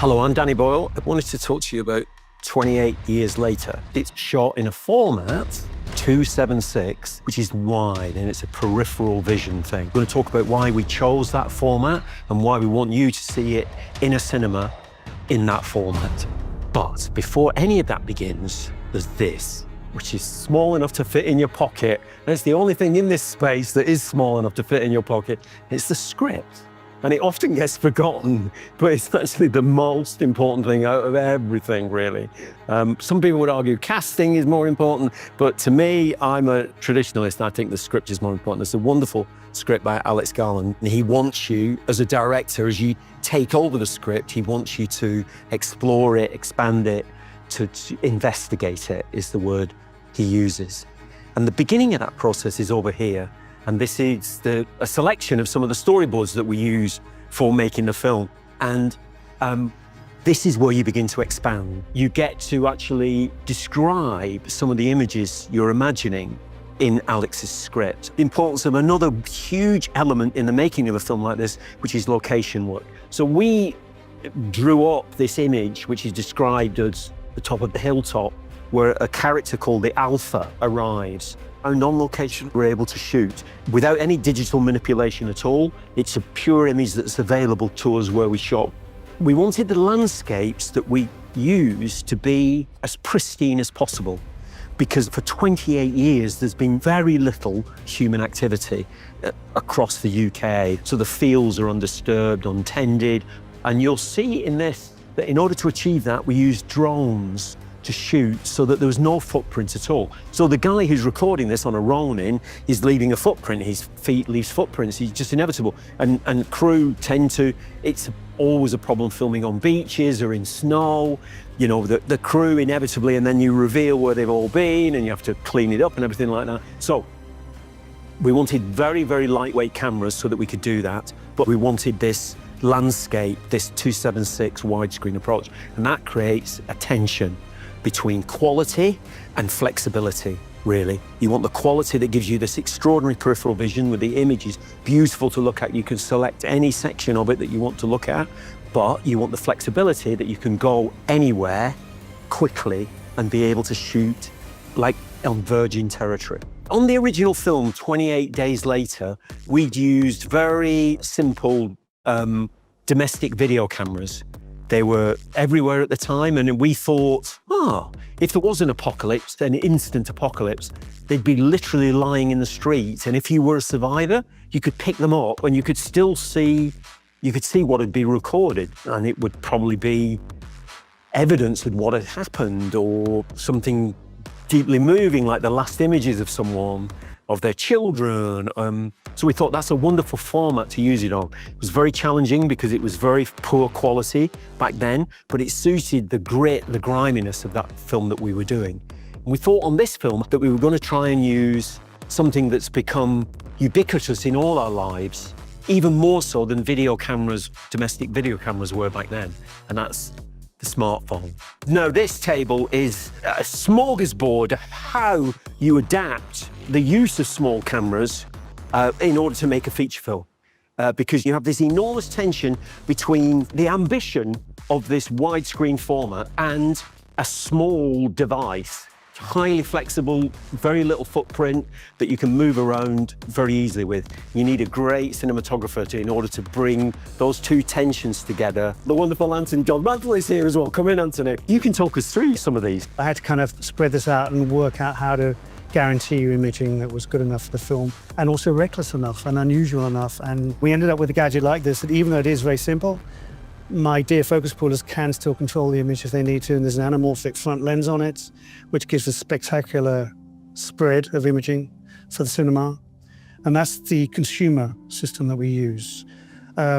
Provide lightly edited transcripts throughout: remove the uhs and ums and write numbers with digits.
Hello, I'm Danny Boyle. I wanted to talk to you about 28 years later. It's shot in a format 276, which is wide, and it's a peripheral vision thing. We're going to talk about why we chose that format and why we want you to see it in a cinema in that format. But before any of that begins, there's this, which is small enough to fit in your pocket. And it's the only thing in this space that is small enough to fit in your pocket. It's the script. And it often gets forgotten, but it's actually the most important thing out of everything, really. Some people would argue casting is more important, but to me, I'm a traditionalist, and I think the script is more important. It's a wonderful script by Alex Garland. And he wants you, as a director, as you take over the script, he wants you to explore it, expand it, to investigate it, is the word he uses. And the beginning of that process is over here. And this is a selection of some of the storyboards that we use for making the film. And this is where you begin to expand. You get to actually describe some of the images you're imagining in Alex's script. The importance of another huge element in the making of a film like this, which is location work. So we drew up this image, which is described as the top of the hilltop, where a character called the Alpha arrives. And on location, we're able to shoot without any digital manipulation at all. It's a pure image that's available to us where we shot. We wanted the landscapes that we use to be as pristine as possible, because for 28 years, there's been very little human activity across the UK. So the fields are undisturbed, untended. And you'll see in this that in order to achieve that, we used drones to shoot so that there was no footprint at all. So the guy who's recording this on a Ronin is leaving a footprint. His feet leaves footprints. It's just inevitable. And crew tend to, it's always a problem filming on beaches or in snow. You know, the crew inevitably, and then you reveal where they've all been and you have to clean it up and everything like that. So we wanted very, very lightweight cameras so that we could do that. But we wanted this landscape, this 276 widescreen approach. And that creates a tension between quality and flexibility, really. You want the quality that gives you this extraordinary peripheral vision with the images beautiful to look at. You can select any section of it that you want to look at, but you want the flexibility that you can go anywhere quickly and be able to shoot like on virgin territory. On the original film, 28 Days Later, we'd used very simple domestic video cameras. They were everywhere at the time, and we thought, if there was an apocalypse, an instant apocalypse, they'd be literally lying in the street. And if you were a survivor, you could pick them up and you could still see, what had been recorded. And it would probably be evidence of what had happened or something deeply moving, like the last images of someone, of their children. So we thought that's a wonderful format to use it on. It was very challenging because it was very poor quality back then, but it suited the grit, the griminess of that film that we were doing. And we thought on this film that we were going to try and use something that's become ubiquitous in all our lives, even more so than video cameras, domestic video cameras were back then, and that's the smartphone. Now, this table is a smorgasbord of how you adapt the use of small cameras in order to make a feature film. Because you have this enormous tension between the ambition of this widescreen format and a small device, highly flexible, very little footprint that you can move around very easily with. You need a great cinematographer in order to bring those two tensions together. The wonderful Anthony John Mantle is here as well. Come in, Anthony. You can talk us through some of these. I had to kind of spread this out and work out how to guarantee you imaging that was good enough for the film and also reckless enough and unusual enough. And we ended up with a gadget like this that, even though it is very simple, my dear focus pullers can still control the image if they need to, and there's an anamorphic front lens on it, which gives a spectacular spread of imaging for the cinema. And that's the consumer system that we use.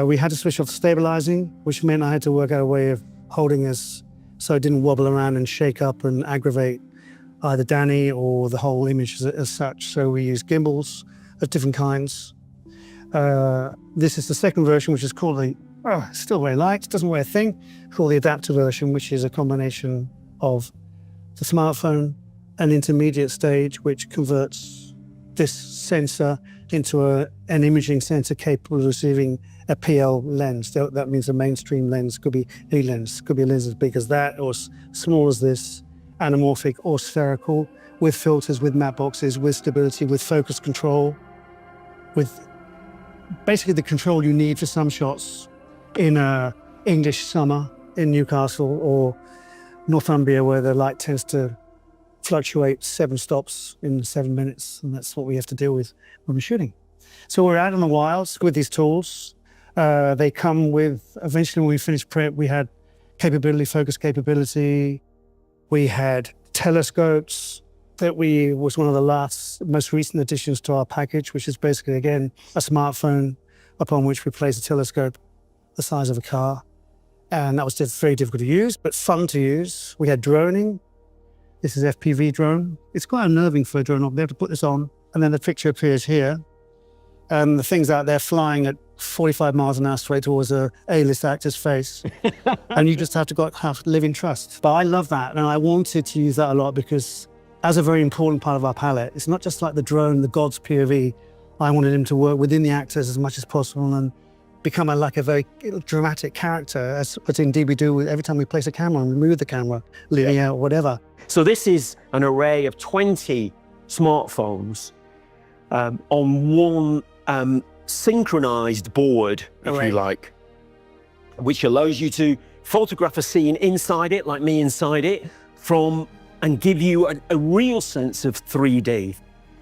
We had to switch off stabilizing, which meant I had to work out a way of holding this so it didn't wobble around and shake up and aggravate either Danny or the whole image as such. So we use gimbals of different kinds. This is the second version, which is called the it's still very light, doesn't weigh a thing, called the adapter version, which is a combination of the smartphone, an intermediate stage, which converts this sensor into an imaging sensor capable of receiving a PL lens. That means a mainstream lens. Could be any lens. Could be a lens as big as that or small as this, anamorphic or spherical, with filters, with matte boxes, with stability, with focus control, with basically the control you need for some shots in a English summer in Newcastle or Northumbria, where the light tends to fluctuate 7 stops in 7 minutes, and that's what we have to deal with when we're shooting. So we're out in the wilds with these tools. They come with, eventually when we finished prep, we had capability, focus capability. We had telescopes that was one of the most recent additions to our package, which is basically, again, a smartphone upon which we place a telescope the size of a car. And that was very difficult to use, but fun to use. We had droning. This is FPV drone. It's quite unnerving for a drone operator to put this on, and then the picture appears here. And the thing's out there flying at 45 miles an hour straight towards a A-list actor's face. And you just have to live in trust. But I love that, and I wanted to use that a lot because as a very important part of our palette, it's not just like the drone, the God's POV. I wanted him to work within the actors as much as possible and become like a very dramatic character, as indeed we do every time we place a camera and remove the camera, linear or whatever. So this is an array of 20 smartphones on one synchronized board, if you like, which allows you to photograph a scene inside it, like me inside it, and give you a real sense of 3D.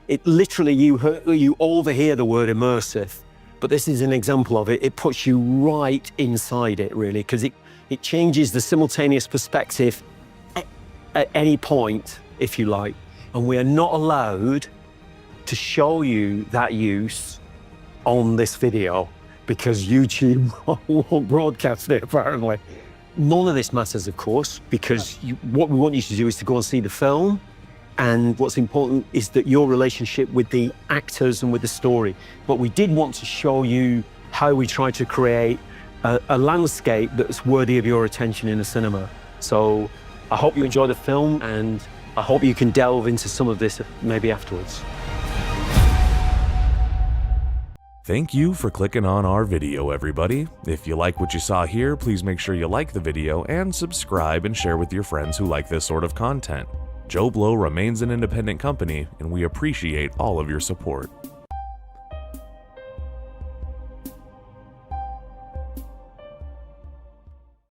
It literally, you overhear the word immersive, but this is an example of it. It puts you right inside it, really, because it changes the simultaneous perspective at any point, if you like. And we are not allowed to show you that use on this video because YouTube won't broadcast it, apparently. None of this matters, of course, because what we want you to do is to go and see the film. And what's important is that your relationship with the actors and with the story. But we did want to show you how we try to create a landscape that's worthy of your attention in a cinema. So I hope you enjoy the film, and I hope you can delve into some of this maybe afterwards. Thank you for clicking on our video, everybody. If you like what you saw here, please make sure you like the video and subscribe and share with your friends who like this sort of content. Joblo remains an independent company, and we appreciate all of your support.